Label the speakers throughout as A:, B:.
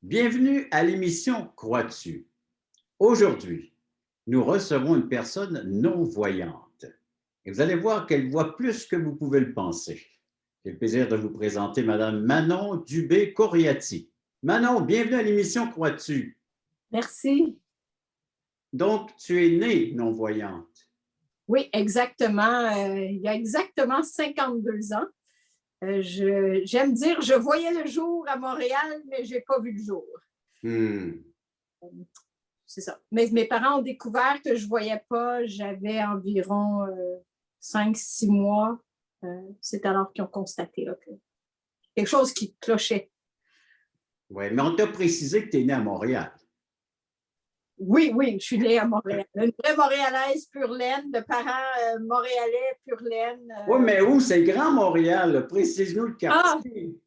A: Bienvenue à l'émission Crois-tu? Aujourd'hui, nous recevons une personne non-voyante. Et vous allez voir qu'elle voit plus que vous pouvez le penser. J'ai le plaisir de vous présenter Madame Manon Dubé-Coriati. Manon, bienvenue à l'émission Crois-tu?
B: Merci.
A: Donc, tu es née non-voyante.
B: Oui, exactement. Il y a exactement 52 ans. J'aime dire, je voyais le jour à Montréal, mais je n'ai pas vu le jour. C'est ça. Mais mes parents ont découvert que je ne voyais pas. J'avais environ 5-6 mois. C'est alors qu'ils ont constaté là, que quelque chose qui clochait.
A: Oui, mais on t'a précisé que tu es née à Montréal.
B: Oui, je suis née à Montréal. Une vraie Montréalaise pure laine, de parents montréalais pure laine.
A: Oui, mais où? C'est Grand Montréal. Précise-nous le quartier.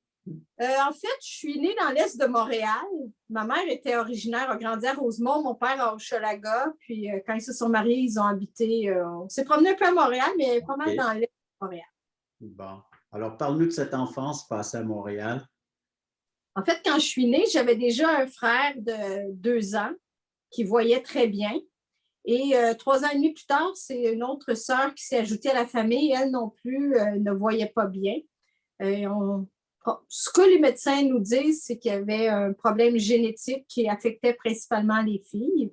B: En fait, je suis née dans l'est de Montréal. Ma mère était originaire, a grandi à Rosemont, mon père à Hochelaga. Puis quand ils se sont mariés, ils ont habité. On s'est promené un peu à Montréal, mais pas mal dans l'est de Montréal.
A: Bon. Alors, parle-nous de cette enfance passée à Montréal.
B: En fait, quand je suis née, j'avais déjà un frère de 2 ans qui voyait très bien. Et 3 ans et demi plus tard, c'est une autre sœur qui s'est ajoutée à la famille. Elle non plus ne voyait pas bien. Ce que les médecins nous disent, c'est qu'il y avait un problème génétique qui affectait principalement les filles.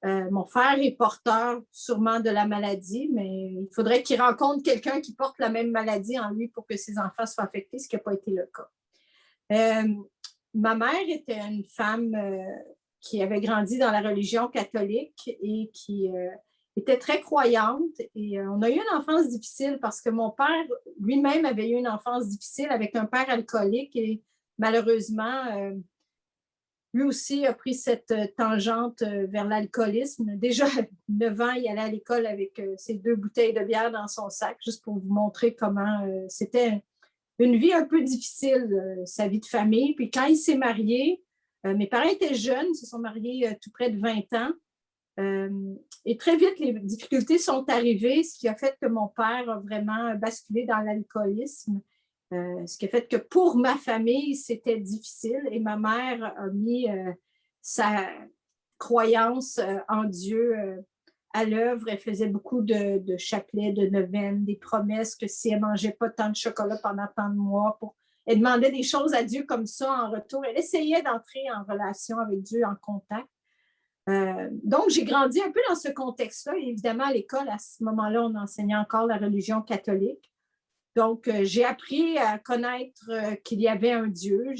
B: Mon frère est porteur sûrement de la maladie, mais il faudrait qu'il rencontre quelqu'un qui porte la même maladie en lui pour que ses enfants soient affectés, ce qui n'a pas été le cas. Ma mère était une femme qui avait grandi dans la religion catholique et qui était très croyante. Et on a eu une enfance difficile parce que mon père lui-même avait eu une enfance difficile avec un père alcoolique et malheureusement, lui aussi a pris cette tangente vers l'alcoolisme. Déjà à 9 ans, il allait à l'école avec ses 2 bouteilles de bière dans son sac, juste pour vous montrer comment c'était une vie un peu difficile, sa vie de famille. Puis quand il s'est marié, mes parents étaient jeunes, ils se sont mariés tout près de 20 ans. Et très vite, les difficultés sont arrivées, ce qui a fait que mon père a vraiment basculé dans l'alcoolisme. Ce qui a fait que pour ma famille, c'était difficile et ma mère a mis sa croyance en Dieu à l'œuvre. Elle faisait beaucoup de chapelets, de neuvaines, des promesses que si elle ne mangeait pas tant de chocolat pendant tant de mois, elle demandait des choses à Dieu comme ça en retour. Elle essayait d'entrer en relation avec Dieu, en contact. Donc, j'ai grandi un peu dans ce contexte-là. Et évidemment, à l'école, à ce moment-là, on enseignait encore la religion catholique. Donc, j'ai appris à connaître qu'il y avait un Dieu.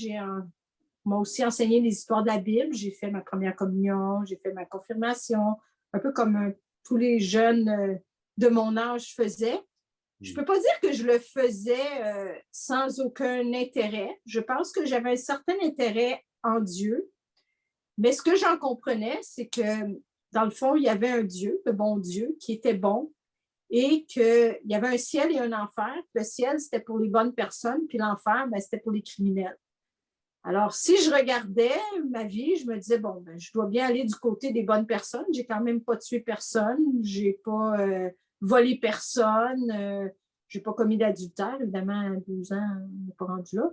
B: M'a aussi enseigné les histoires de la Bible. J'ai fait ma première communion, j'ai fait ma confirmation, un peu comme tous les jeunes de mon âge faisaient. Je ne peux pas dire que je le faisais sans aucun intérêt. Je pense que j'avais un certain intérêt en Dieu. Mais ce que j'en comprenais, c'est que dans le fond, il y avait un Dieu, le bon Dieu, qui était bon et qu'il y avait un ciel et un enfer. Le ciel, c'était pour les bonnes personnes, puis l'enfer, c'était pour les criminels. Alors, si je regardais ma vie, je me disais, bon, je dois bien aller du côté des bonnes personnes. J'ai quand même pas tué personne, j'ai pas volé personne, j'ai pas commis d'adultère. Évidemment, à 12 ans, on n'est pas rendu là.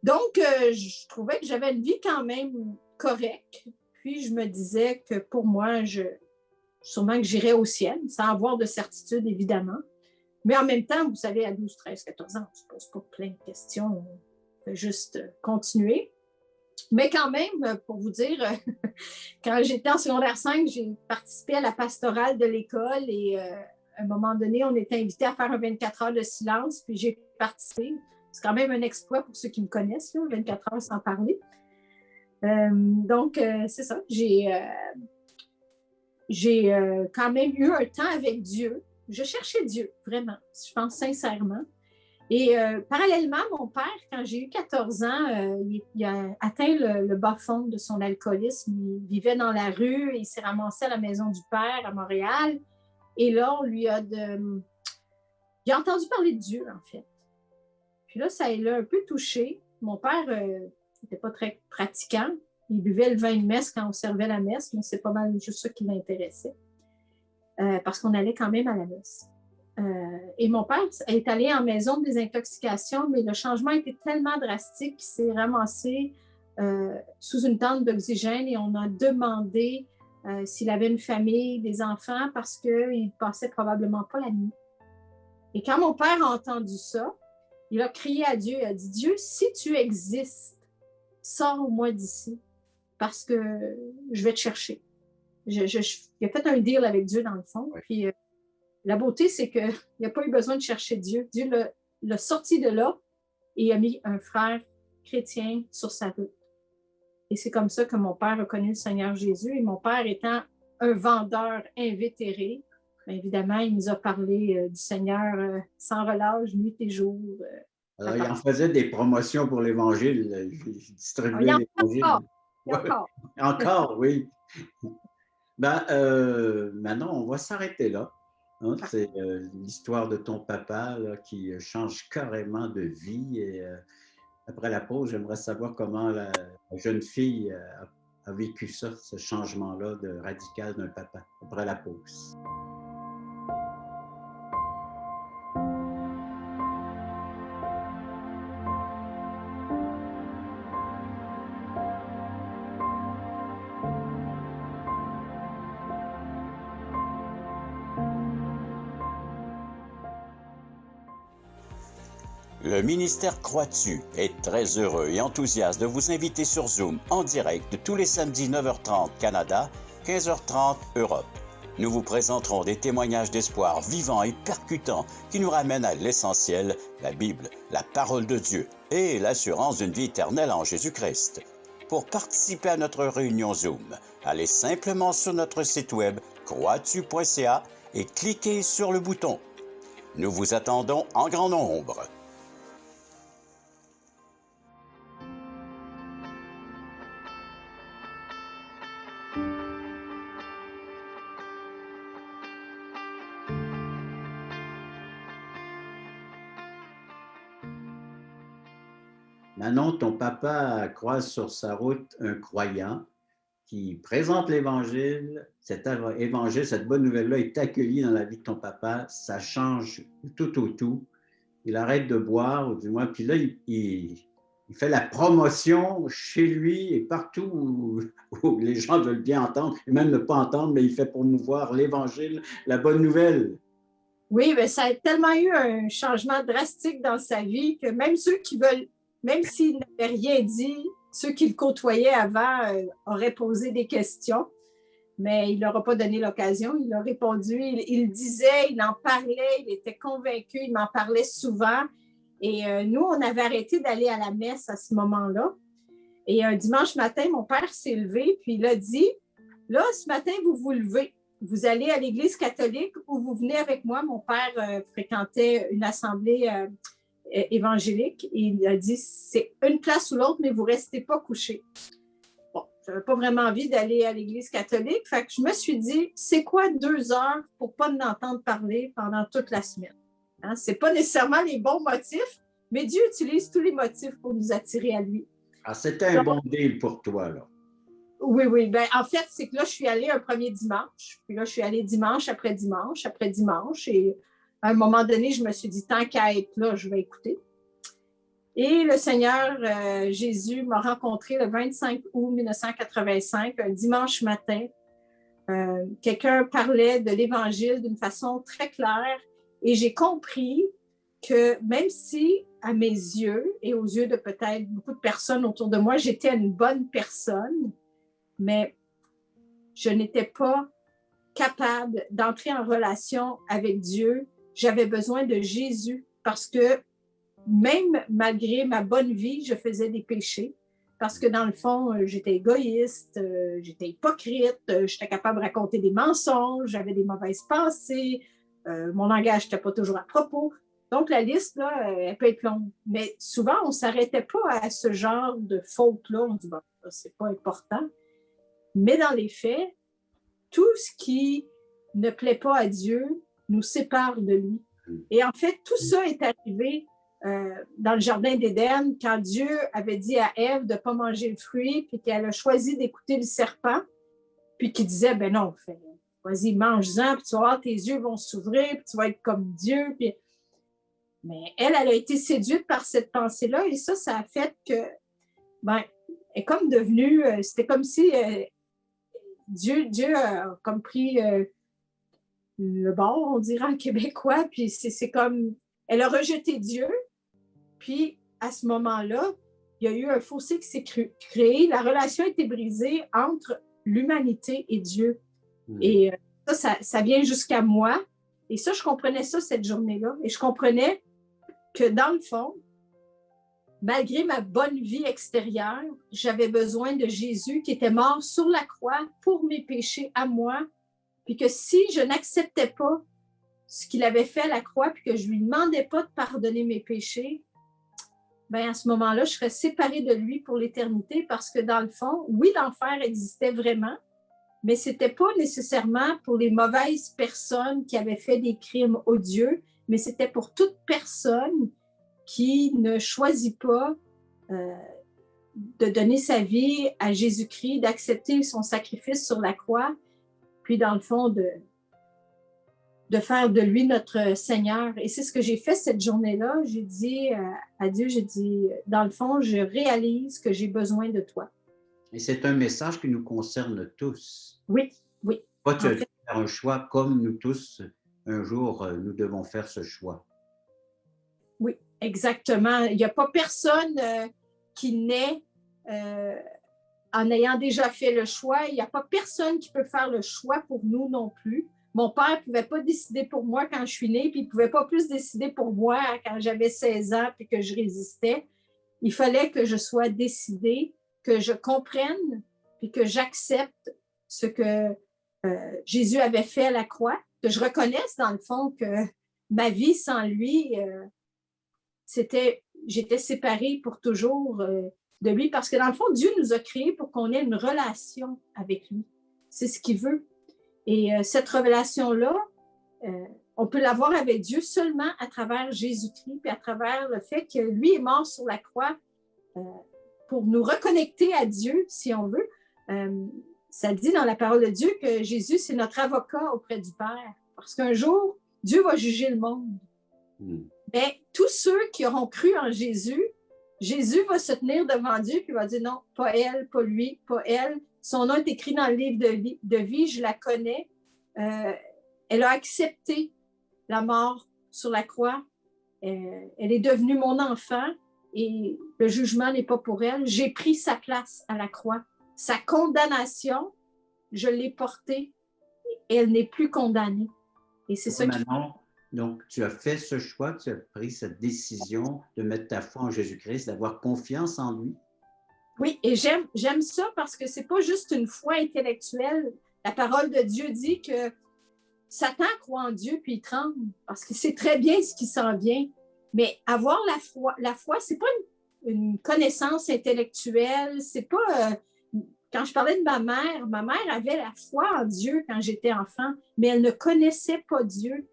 B: Donc, je trouvais que j'avais une vie quand même correcte. Puis, je me disais que pour moi, sûrement que j'irais au ciel, sans avoir de certitude, évidemment. Mais en même temps, vous savez, à 12, 13, 14 ans, on ne se pose pas plein de questions. On peut juste continuer. Mais quand même, pour vous dire, quand j'étais en secondaire 5, j'ai participé à la pastorale de l'école et à un moment donné, on était invité à faire un 24 heures de silence, puis j'ai participé. C'est quand même un exploit pour ceux qui me connaissent, là, 24 heures sans parler. Donc, c'est ça. J'ai quand même eu un temps avec Dieu. Je cherchais Dieu, vraiment, je pense sincèrement. Et parallèlement, mon père, quand j'ai eu 14 ans, il a atteint le bas fond de son alcoolisme. Il vivait dans la rue, il s'est ramassé à la maison du père à Montréal. Et là, il a entendu parler de Dieu, en fait. Puis là, ça l'a un peu touché. Mon père n'était pas très pratiquant. Il buvait le vin de messe quand on servait la messe, mais c'est pas mal juste ça qui l'intéressait. Parce qu'on allait quand même à la messe. Et mon père est allé en maison de désintoxication, mais le changement était tellement drastique qu'il s'est ramassé sous une tente d'oxygène et on a demandé s'il avait une famille, des enfants, parce qu'il ne passait probablement pas la nuit. Et quand mon père a entendu ça, il a crié à Dieu, il a dit, Dieu, si tu existes, sors-moi d'ici, parce que je vais te chercher. Il a fait un deal avec Dieu dans le fond.
A: Oui.
B: Puis la beauté, c'est qu'il n'a pas eu besoin de chercher Dieu. Dieu l'a sorti de là et a mis un frère chrétien sur sa route. Et c'est comme ça que mon père a connu le Seigneur Jésus. Et mon père étant un vendeur invétéré, bien évidemment, il nous a parlé du Seigneur sans relâche, nuit et jour.
A: Alors, il en faisait des promotions pour l'Évangile. Il distribuait l'Évangile.
B: Encore.
A: Encore, oui. Ben, maintenant, on va s'arrêter là. Hein, c'est l'histoire de ton papa là, qui change carrément de vie. Et après la pause, j'aimerais savoir comment la jeune fille a vécu ça, ce changement-là de radical d'un papa. Après la pause.
C: Le ministère Croix-tu est très heureux et enthousiaste de vous inviter sur Zoom en direct tous les samedis 9h30 Canada, 15h30 Europe. Nous vous présenterons des témoignages d'espoir vivants et percutants qui nous ramènent à l'essentiel, la Bible, la parole de Dieu et l'assurance d'une vie éternelle en Jésus-Christ. Pour participer à notre réunion Zoom, allez simplement sur notre site web croixtu.ca et cliquez sur le bouton. Nous vous attendons en grand nombre.
A: Manon, ton papa croise sur sa route un croyant qui présente l'Évangile. Cet Évangile, cette bonne nouvelle-là est accueillie dans la vie de ton papa. Ça change tout au tout. Il arrête de boire, ou du moins, puis là, il fait la promotion chez lui et partout où les gens veulent bien entendre, et même ne pas entendre, mais il fait promouvoir l'Évangile, la bonne nouvelle.
B: Oui, mais ça a tellement eu un changement drastique dans sa vie que même ceux qui veulent, même s'il n'avait rien dit, ceux qui le côtoyaient avant auraient posé des questions, mais il ne leur a pas donné l'occasion. Il a répondu, il disait, il en parlait, il était convaincu, il m'en parlait souvent. Et nous, on avait arrêté d'aller à la messe à ce moment-là. Et un dimanche matin, mon père s'est levé, puis il a dit, là, ce matin, vous vous levez. Vous allez à l'église catholique ou vous venez avec moi. Mon père fréquentait une assemblée évangélique et il a dit, c'est une place ou l'autre, mais vous ne restez pas couchés. Bon, je n'avais pas vraiment envie d'aller à l'église catholique, fait que je me suis dit, c'est quoi 2 heures pour ne pas l'entendre parler pendant toute la semaine? Hein? Ce n'est pas nécessairement les bons motifs, mais Dieu utilise tous les motifs pour nous attirer à lui.
A: Alors, c'était un bon deal pour toi, là.
B: Oui, oui. Ben, en fait, c'est que là, je suis allée un premier dimanche. Puis là, je suis allée dimanche après dimanche après dimanche. Et à un moment donné, je me suis dit, tant qu'à être là, je vais écouter. Et le Seigneur Jésus m'a rencontré le 25 août 1985, un dimanche matin. Quelqu'un parlait de l'Évangile d'une façon très claire. Et j'ai compris que même si, à mes yeux et aux yeux de peut-être beaucoup de personnes autour de moi, j'étais une bonne personne, mais je n'étais pas capable d'entrer en relation avec Dieu. J'avais besoin de Jésus parce que même malgré ma bonne vie, je faisais des péchés. Parce que dans le fond, j'étais égoïste, j'étais hypocrite, j'étais capable de raconter des mensonges, j'avais des mauvaises pensées, mon langage n'était pas toujours à propos. Donc, la liste, là, elle peut être longue. Mais souvent, on ne s'arrêtait pas à ce genre de fautes-là. On dit, bon, c'est pas important. Mais dans les faits, tout ce qui ne plaît pas à Dieu nous sépare de lui. Et en fait, tout ça est arrivé dans le jardin d'Éden quand Dieu avait dit à Ève de ne pas manger le fruit, puis qu'elle a choisi d'écouter le serpent, puis qu'il disait, ben non, vas-y, mange-en, puis tu vas voir, tes yeux vont s'ouvrir, puis tu vas être comme Dieu. Puis... Mais elle a été séduite par cette pensée-là, et ça a fait que, ben, est comme devenue, c'était comme si Dieu a comme pris le bord, on dirait en québécois, puis c'est comme, elle a rejeté Dieu, puis à ce moment-là, il y a eu un fossé qui s'est créé, la relation a été brisée entre l'humanité et Dieu. Et ça vient jusqu'à moi. Et ça, je comprenais ça cette journée-là. Et je comprenais que dans le fond, malgré ma bonne vie extérieure, j'avais besoin de Jésus qui était mort sur la croix pour mes péchés à moi. Puis que si je n'acceptais pas ce qu'il avait fait à la croix, puis que je ne lui demandais pas de pardonner mes péchés, ben à ce moment-là, je serais séparée de lui pour l'éternité parce que dans le fond, oui, l'enfer existait vraiment, mais ce n'était pas nécessairement pour les mauvaises personnes qui avaient fait des crimes odieux, mais c'était pour toute personne qui ne choisit pas de donner sa vie à Jésus-Christ, d'accepter son sacrifice sur la croix, puis dans le fond, de faire de lui notre Seigneur. Et c'est ce que j'ai fait cette journée-là. J'ai dit à Dieu, j'ai dit, dans le fond, je réalise que j'ai besoin de toi.
A: Et c'est un message qui nous concerne tous.
B: Oui, oui.
A: Toi, tu as dû faire un choix comme nous tous. Un jour, nous devons faire ce choix.
B: Oui, exactement. Il n'y a pas personne qui naît en ayant déjà fait le choix. Il n'y a pas personne qui peut faire le choix pour nous non plus. Mon père ne pouvait pas décider pour moi quand je suis née, puis il ne pouvait pas plus décider pour moi quand j'avais 16 ans puis que je résistais. Il fallait que je sois décidée, que je comprenne, puis que j'accepte ce que Jésus avait fait à la croix, que je reconnaisse dans le fond que ma vie sans lui, j'étais séparée pour toujours de lui, parce que dans le fond, Dieu nous a créés pour qu'on ait une relation avec lui. C'est ce qu'il veut. Et cette relation-là, on peut l'avoir avec Dieu seulement à travers Jésus-Christ, puis à travers le fait que lui est mort sur la croix pour nous reconnecter à Dieu, si on veut. Ça dit dans la parole de Dieu que Jésus, c'est notre avocat auprès du Père, parce qu'un jour, Dieu va juger le monde. Mais tous ceux qui auront cru en Jésus, Jésus va se tenir devant Dieu et va dire non, pas elle, pas lui, pas elle. Son nom est écrit dans le livre de vie, je la connais. Elle a accepté la mort sur la croix. Elle est devenue mon enfant et le jugement n'est pas pour elle. J'ai pris sa place à la croix. Sa condamnation, je l'ai portée et elle n'est plus condamnée. Et c'est ça qui...
A: Donc, tu as fait ce choix, tu as pris cette décision de mettre ta foi en Jésus-Christ, d'avoir confiance en lui.
B: Oui, et j'aime ça parce que ce n'est pas juste une foi intellectuelle. La parole de Dieu dit que Satan croit en Dieu puis il tremble parce qu'il sait très bien ce qui s'en vient. Mais avoir la foi, ce n'est pas une connaissance intellectuelle. C'est pas... quand je parlais de ma mère avait la foi en Dieu quand j'étais enfant, mais elle ne connaissait pas Dieu.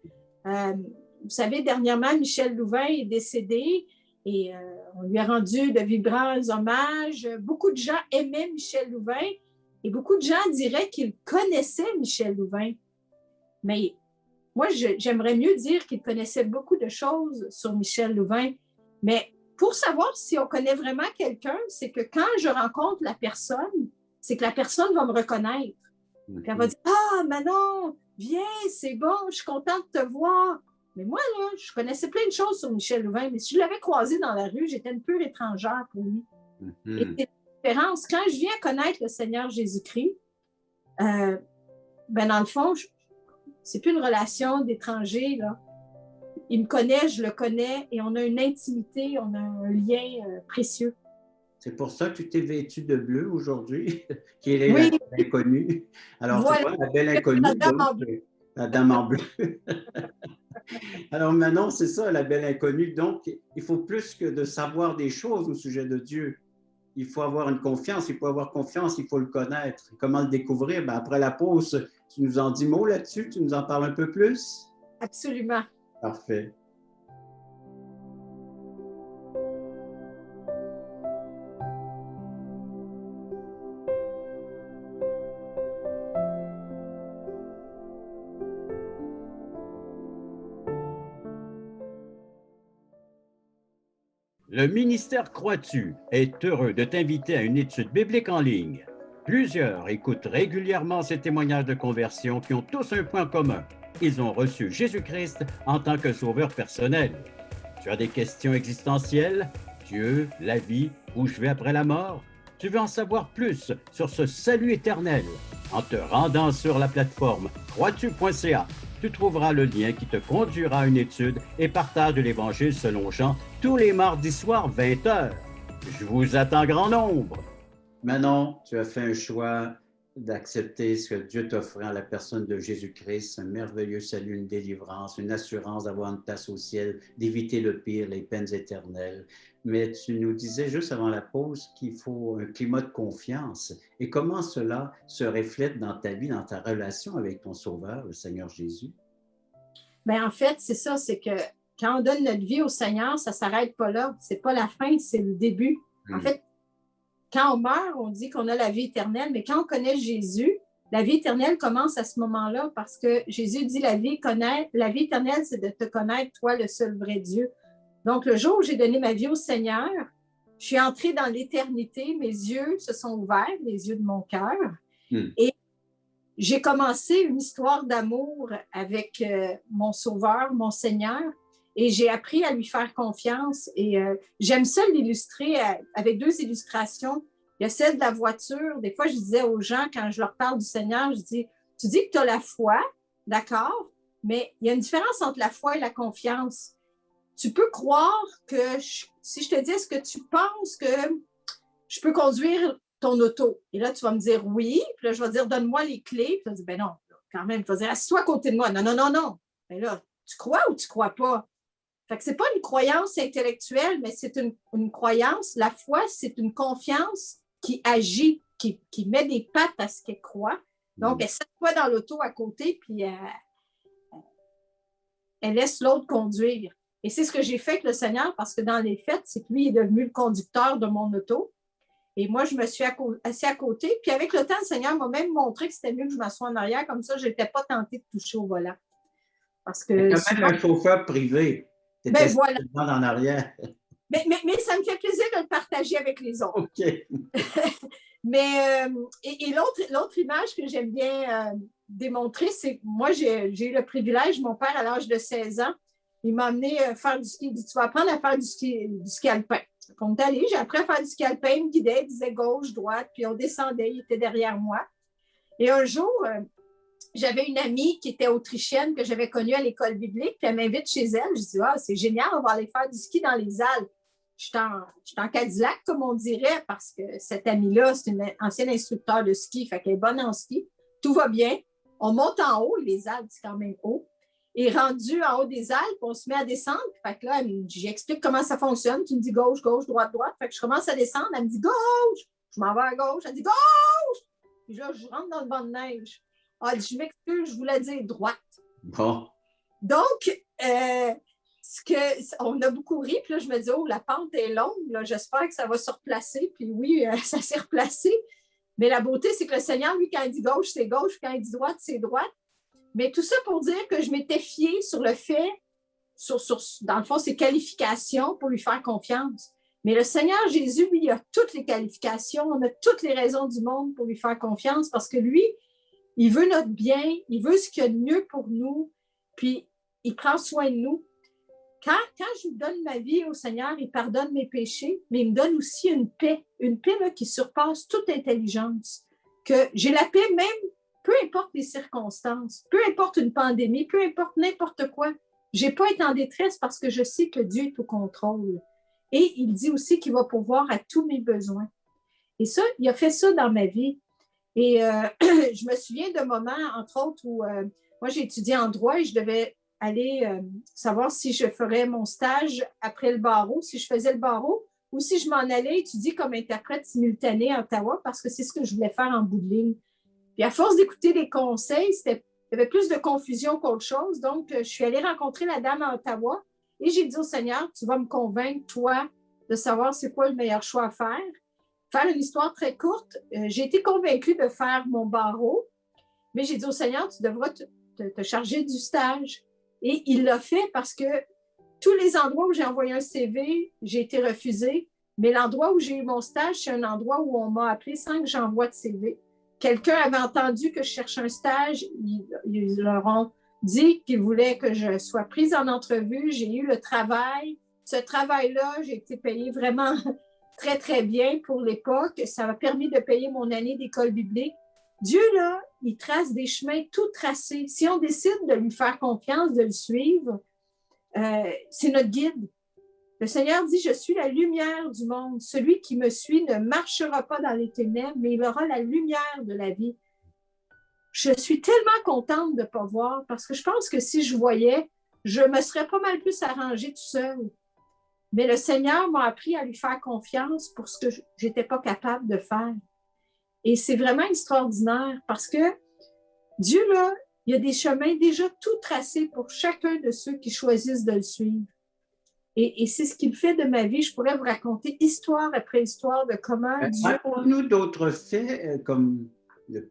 B: Vous savez, dernièrement, Michel Louvain est décédé et on lui a rendu de vibrants hommages. Beaucoup de gens aimaient Michel Louvain et beaucoup de gens diraient qu'ils connaissaient Michel Louvain. Mais moi, j'aimerais mieux dire qu'ils connaissaient beaucoup de choses sur Michel Louvain. Mais pour savoir si on connaît vraiment quelqu'un, c'est que quand je rencontre la personne, c'est que la personne va me reconnaître. Puis elle va dire « Ah, Manon, viens, c'est bon, je suis contente de te voir. » Mais moi, là, je connaissais plein de choses sur Michel Louvain, mais si je l'avais croisé dans la rue, j'étais une pure étrangère pour lui. Et c'est la différence. Quand je viens connaître le Seigneur Jésus-Christ, ben dans le fond, c'est plus une relation d'étranger, là. Il me connaît, je le connais, et on a une intimité, on a un lien précieux.
A: C'est pour ça que tu t'es vêtue de bleu aujourd'hui, qui est la belle inconnue. Alors, voilà. Tu vois, la belle inconnue, la dame en bleu. Alors maintenant, c'est ça, la belle inconnue. Donc, il faut plus que de savoir des choses au sujet de Dieu. Il faut avoir une confiance, il faut avoir confiance, il faut le connaître. Comment le découvrir? Ben, après la pause, tu nous en dis mot là-dessus? Tu nous en parles un peu plus?
B: Absolument.
A: Parfait. Le ministère Crois-tu est heureux de t'inviter à une étude biblique en ligne. Plusieurs écoutent régulièrement ces témoignages de conversion qui ont tous un point commun. Ils ont reçu Jésus-Christ en tant que sauveur personnel. Tu as des questions existentielles? Dieu, la vie, où je vais après la mort? Tu veux en savoir plus sur ce salut éternel? En te rendant sur la plateforme croistu.ca, tu trouveras le lien qui te conduira à une étude et partage de l'Évangile selon Jean tous les mardis soirs 20h. Je vous attends grand nombre. Manon, tu as fait un choix d'accepter ce que Dieu t'offrait en la personne de Jésus-Christ, un merveilleux salut, une délivrance, une assurance d'avoir une place au ciel, d'éviter le pire, les peines éternelles. Mais tu nous disais juste avant la pause qu'il faut un climat de confiance. Et comment cela se reflète dans ta vie, dans ta relation avec ton Sauveur, le Seigneur Jésus?
B: Bien, en fait, c'est ça, c'est que quand on donne notre vie au Seigneur, ça ne s'arrête pas là. Ce n'est pas la fin, c'est le début. En fait, quand on meurt, on dit qu'on a la vie éternelle, mais quand on connaît Jésus, la vie éternelle commence à ce moment-là parce que Jésus dit la vie éternelle, c'est de te connaître, toi, le seul vrai Dieu. Donc, le jour où j'ai donné ma vie au Seigneur, je suis entrée dans l'éternité, mes yeux se sont ouverts, les yeux de mon cœur, et j'ai commencé une histoire d'amour avec mon Sauveur, mon Seigneur, et j'ai appris à lui faire confiance. Et j'aime ça l'illustrer avec deux illustrations. Il y a celle de la voiture. Des fois, je disais aux gens, quand je leur parle du Seigneur, je dis, tu dis que tu as la foi, d'accord, mais il y a une différence entre la foi et la confiance. Tu peux croire que si je te dis, est-ce que tu penses que je peux conduire ton auto? Et là, tu vas me dire oui. Puis là, je vais dire, donne-moi les clés. Puis tu vas dire, ben non, quand même. Tu vas dire, assis-toi à côté de moi. Non, non, non, non. Mais là, tu crois ou tu crois pas? Fait que c'est pas une croyance intellectuelle, mais c'est une croyance. La foi, c'est une confiance qui agit, qui met des pattes à ce qu'elle croit. Donc, elle s'assoit dans l'auto à côté, puis elle laisse l'autre conduire. Et c'est ce que j'ai fait avec le Seigneur, parce que dans les faits, c'est que lui est devenu le conducteur de mon auto. Et moi, je me suis assis à côté. Puis avec le temps, le Seigneur m'a même montré que c'était mieux que je m'assoie en arrière. Comme ça, je n'étais pas tentée de toucher au volant. Parce que
A: quand même un chauffeur privé.
B: Ben voilà.
A: En arrière.
B: Mais ça me fait plaisir de le partager avec les autres.
A: OK.
B: Mais l'autre image que j'aime bien démontrer, c'est que moi, j'ai eu le privilège, mon père, à l'âge de 16 ans, il m'a amené faire du ski. Il dit, tu vas apprendre à faire du ski alpin. On est allé, j'ai appris à faire du ski alpin, il me guidait, il disait gauche, droite, puis on descendait, il était derrière moi. Et un jour, j'avais une amie qui était autrichienne que j'avais connue à l'école biblique, puis elle m'invite chez elle. Je dis, ah, c'est génial, on va aller faire du ski dans les Alpes. Je suis en Cadillac, comme on dirait, parce que cette amie-là, c'est une ancienne instructeur de ski, fait qu'elle est bonne en ski. Tout va bien. On monte en haut, les Alpes, c'est quand même haut. Et rendu en haut des Alpes, on se met à descendre. Fait que là, j'explique comment ça fonctionne. Tu me dis gauche, gauche, droite, droite. Fait que je commence à descendre. Elle me dit gauche. Je m'en vais à gauche. Elle dit gauche. Puis là, je rentre dans le banc de neige. Ah, je m'excuse, je voulais dire droite.
A: Bon.
B: Donc, on a beaucoup ri, puis là, je me dis, oh, la pente est longue, là, j'espère que ça va se replacer. Puis oui, ça s'est replacé. Mais la beauté, c'est que le Seigneur, lui, quand il dit gauche, c'est gauche, quand il dit droite, c'est droite. Mais tout ça pour dire que je m'étais fiée sur le fait, dans le fond, ses qualifications pour lui faire confiance. Mais le Seigneur Jésus, lui, il a toutes les qualifications, on a toutes les raisons du monde pour lui faire confiance parce que lui, il veut notre bien, il veut ce qu'il y a de mieux pour nous, puis il prend soin de nous. Quand je donne ma vie au Seigneur, il pardonne mes péchés, mais il me donne aussi une paix là, qui surpasse toute intelligence. Que j'ai la paix même, peu importe les circonstances, peu importe une pandémie, peu importe n'importe quoi. Je n'ai pas été en détresse parce que je sais que Dieu est au contrôle. Et il dit aussi qu'il va pourvoir à tous mes besoins. Et ça, il a fait ça dans ma vie. Et je me souviens de moments, entre autres, où moi, j'ai étudié en droit et je devais aller savoir si je ferais mon stage après le barreau, si je faisais le barreau, ou si je m'en allais étudier comme interprète simultanée à Ottawa, parce que c'est ce que je voulais faire en bout de ligne. Puis à force d'écouter les conseils, il y avait plus de confusion qu'autre chose. Donc, je suis allée rencontrer la dame à Ottawa et j'ai dit au Seigneur, tu vas me convaincre, toi, de savoir c'est quoi le meilleur choix à faire. Faire une histoire très courte, j'ai été convaincue de faire mon barreau, mais j'ai dit au Seigneur, tu devras te charger du stage. Et il l'a fait parce que tous les endroits où j'ai envoyé un CV, j'ai été refusée. Mais l'endroit où j'ai eu mon stage, c'est un endroit où on m'a appelé sans que j'envoie de CV. Quelqu'un avait entendu que je cherchais un stage. Ils leur ont dit qu'ils voulaient que je sois prise en entrevue. J'ai eu le travail. Ce travail-là, j'ai été payée vraiment très, très bien pour l'époque. Ça m'a permis de payer mon année d'école biblique. Dieu, là, il trace des chemins tout tracés. Si on décide de lui faire confiance, de le suivre, c'est notre guide. Le Seigneur dit, je suis la lumière du monde. Celui qui me suit ne marchera pas dans les ténèbres, mais il aura la lumière de la vie. Je suis tellement contente de ne pas voir parce que je pense que si je voyais, je me serais pas mal plus arrangée tout seul. Mais le Seigneur m'a appris à lui faire confiance pour ce que je n'étais pas capable de faire. Et c'est vraiment extraordinaire parce que Dieu, là, il y a des chemins déjà tout tracés pour chacun de ceux qui choisissent de le suivre. Et c'est ce qu'il fait de ma vie. Je pourrais vous raconter histoire après histoire de comment Dieu...
A: Raconte-nous d'autres faits, comme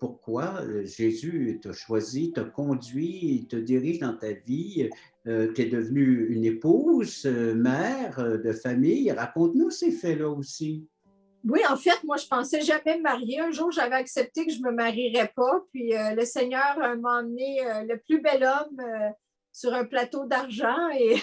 A: pourquoi Jésus t'a choisi, t'a conduit, te dirige dans ta vie. Tu es devenue une épouse, mère de famille. Raconte-nous ces faits-là aussi.
B: Oui, en fait, moi, je pensais jamais me marier. Un jour, j'avais accepté que je ne me marierais pas. Puis le Seigneur m'a emmené le plus bel homme sur un plateau d'argent et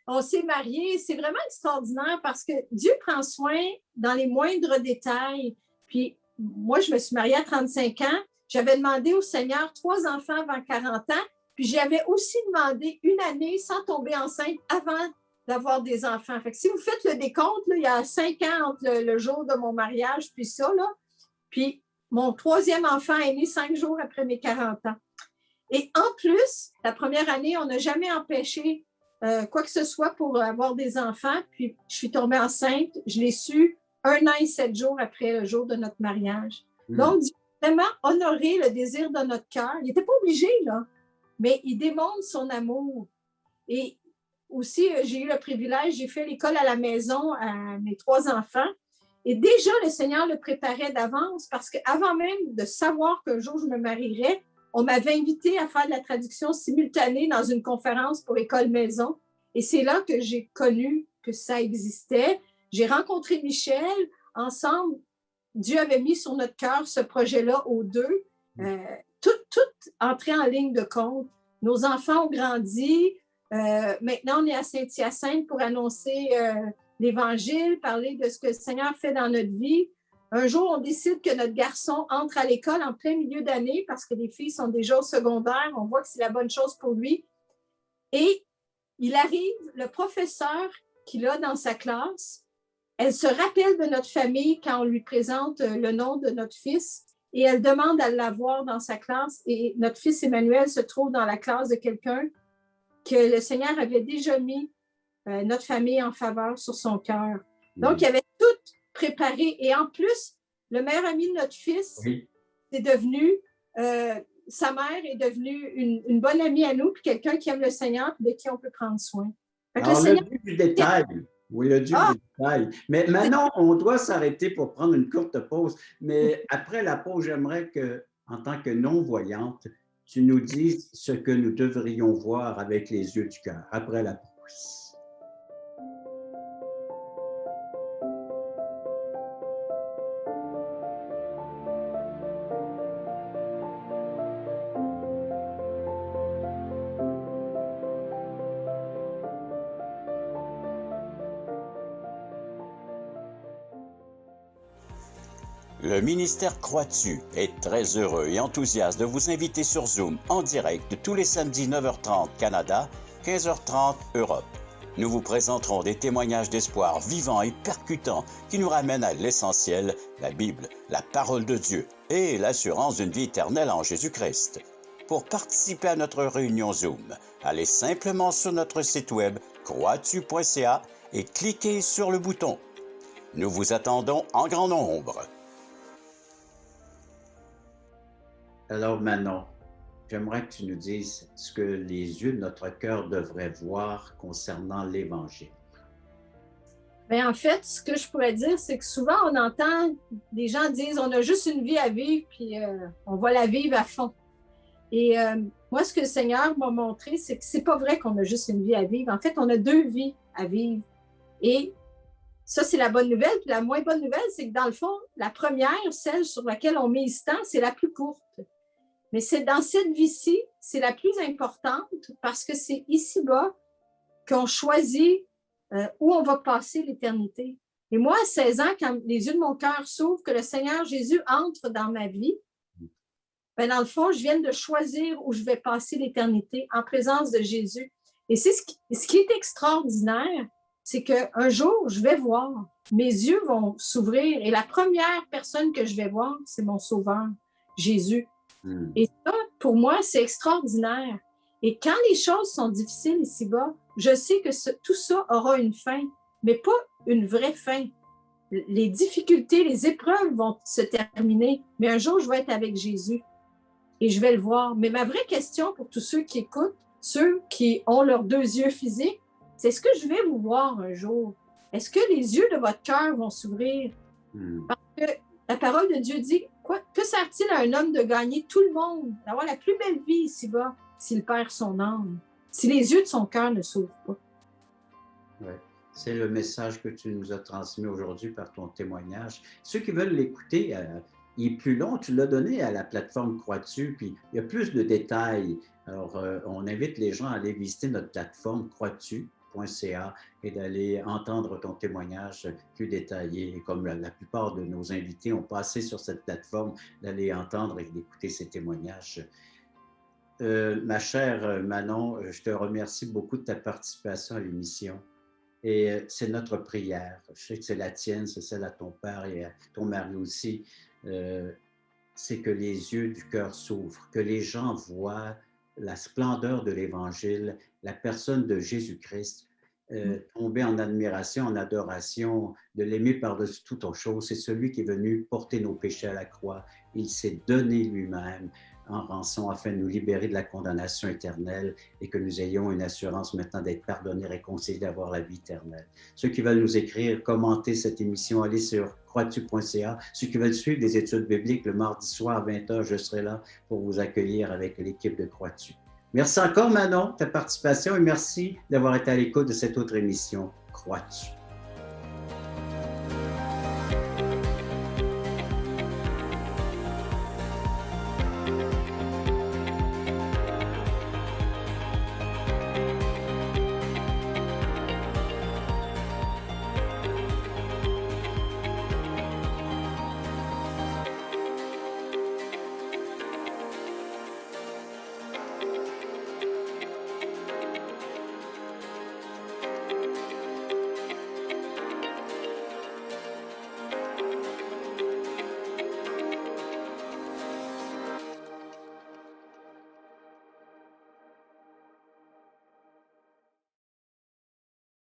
B: on s'est mariés. C'est vraiment extraordinaire parce que Dieu prend soin dans les moindres détails. Puis moi, je me suis mariée à 35 ans. J'avais demandé au Seigneur 3 enfants avant 40 ans. Puis j'avais aussi demandé une année sans tomber enceinte avant d'avoir des enfants. Fait que si vous faites le décompte, là, il y a 5 ans entre le jour de mon mariage puis ça, là. Puis mon 3e enfant est né 5 jours après mes 40 ans. Et en plus, la première année, on n'a jamais empêché quoi que ce soit pour avoir des enfants. Puis je suis tombée enceinte. Je l'ai su 1 an et 7 jours après le jour de notre mariage. Donc, Dieu a vraiment honoré le désir de notre cœur. Il n'était pas obligé, là, mais il démontre son amour. Et aussi, j'ai eu le privilège, j'ai fait l'école à la maison à mes 3 enfants. Et déjà, le Seigneur le préparait d'avance parce qu'avant même de savoir qu'un jour je me marierais, on m'avait invité à faire de la traduction simultanée dans une conférence pour École Maison. Et c'est là que j'ai connu que ça existait. J'ai rencontré Michel. Ensemble, Dieu avait mis sur notre cœur ce projet-là aux deux. Tout entrait en ligne de compte. Nos enfants ont grandi. Maintenant, on est à Saint-Hyacinthe pour annoncer l'Évangile, parler de ce que le Seigneur fait dans notre vie. Un jour, on décide que notre garçon entre à l'école en plein milieu d'année parce que les filles sont déjà au secondaire. On voit que c'est la bonne chose pour lui. Et il arrive, le professeur qu'il a dans sa classe, elle se rappelle de notre famille quand on lui présente le nom de notre fils et elle demande à l'avoir dans sa classe. Et notre fils Emmanuel se trouve dans la classe de quelqu'un que le Seigneur avait déjà mis notre famille en faveur sur son cœur. Donc, il avait tout préparé. Et en plus, le meilleur ami de notre fils est devenu, sa mère est devenue une bonne amie à nous, puis quelqu'un qui aime le Seigneur, puis de qui on peut prendre soin.
A: Alors, le Dieu du détail. Oui, le Dieu du détail. Mais maintenant, on doit s'arrêter pour prendre une courte pause. Mais après la pause, j'aimerais que, en tant que non-voyante, tu nous dises ce que nous devrions voir avec les yeux du cœur après la pause.
C: Le ministère Croix-tu est très heureux et enthousiaste de vous inviter sur Zoom en direct tous les samedis 9h30 Canada, 15h30 Europe. Nous vous présenterons des témoignages d'espoir vivants et percutants qui nous ramènent à l'essentiel, la Bible, la parole de Dieu et l'assurance d'une vie éternelle en Jésus-Christ. Pour participer à notre réunion Zoom, allez simplement sur notre site web croixtu.ca et cliquez sur le bouton. Nous vous attendons en grand nombre.
A: Alors Manon, j'aimerais que tu nous dises ce que les yeux de notre cœur devraient voir concernant l'Évangile.
B: Bien, en fait, ce que je pourrais dire, c'est que souvent, on entend des gens dire on a juste une vie à vivre, puis on va la vivre à fond. Et moi, ce que le Seigneur m'a montré, c'est que c'est pas vrai qu'on a juste une vie à vivre. En fait, on a 2 vies à vivre. Et ça, c'est la bonne nouvelle. Puis la moins bonne nouvelle, c'est que dans le fond, la première, celle sur laquelle on mise tant, c'est la plus courte. Mais c'est dans cette vie-ci, c'est la plus importante parce que c'est ici-bas qu'on choisit où on va passer l'éternité. Et moi, à 16 ans, quand les yeux de mon cœur s'ouvrent, que le Seigneur Jésus entre dans ma vie, ben dans le fond, je viens de choisir où je vais passer l'éternité en présence de Jésus. Et c'est ce qui est extraordinaire, c'est qu'un jour, je vais voir, mes yeux vont s'ouvrir et la première personne que je vais voir, c'est mon Sauveur, Jésus. Et ça, pour moi, c'est extraordinaire. Et quand les choses sont difficiles ici-bas, je sais que tout ça aura une fin, mais pas une vraie fin. Les difficultés, les épreuves vont se terminer, mais un jour, je vais être avec Jésus et je vais le voir. Mais ma vraie question pour tous ceux qui écoutent, ceux qui ont leurs 2 yeux physiques, c'est est-ce que je vais vous voir un jour? Est-ce que les yeux de votre cœur vont s'ouvrir? Parce que la parole de Dieu dit, que sert-il à un homme de gagner tout le monde, d'avoir la plus belle vie ici-bas, s'il perd son âme, si les yeux de son cœur ne s'ouvrent pas?
A: Oui, c'est le message que tu nous as transmis aujourd'hui par ton témoignage. Ceux qui veulent l'écouter, il est plus long, tu l'as donné à la plateforme Crois-tu, puis il y a plus de détails. Alors, on invite les gens à aller visiter notre plateforme crois-tu.ca et d'aller entendre ton témoignage plus détaillé. Comme la plupart de nos invités ont passé sur cette plateforme, d'aller entendre et d'écouter ces témoignages. Ma chère Manon, je te remercie beaucoup de ta participation à l'émission. Et c'est notre prière. Je sais que c'est la tienne, c'est celle à ton père et à ton mari aussi. C'est que les yeux du cœur s'ouvrent, que les gens voient la splendeur de l'Évangile, la personne de Jésus-Christ, tomber en admiration, en adoration, de l'aimer par-dessus toute autre chose. C'est celui qui est venu porter nos péchés à la croix. Il s'est donné lui-même en rançon afin de nous libérer de la condamnation éternelle et que nous ayons une assurance maintenant d'être pardonnés, réconciliés, d'avoir la vie éternelle. Ceux qui veulent nous écrire, commenter cette émission, allez sur crois-tu.ca. Ceux qui veulent suivre des études bibliques, le mardi soir à 20h, je serai là pour vous accueillir avec l'équipe de Crois-tu. Merci encore Manon, ta participation et merci d'avoir été à l'écoute de cette autre émission, Crois-tu.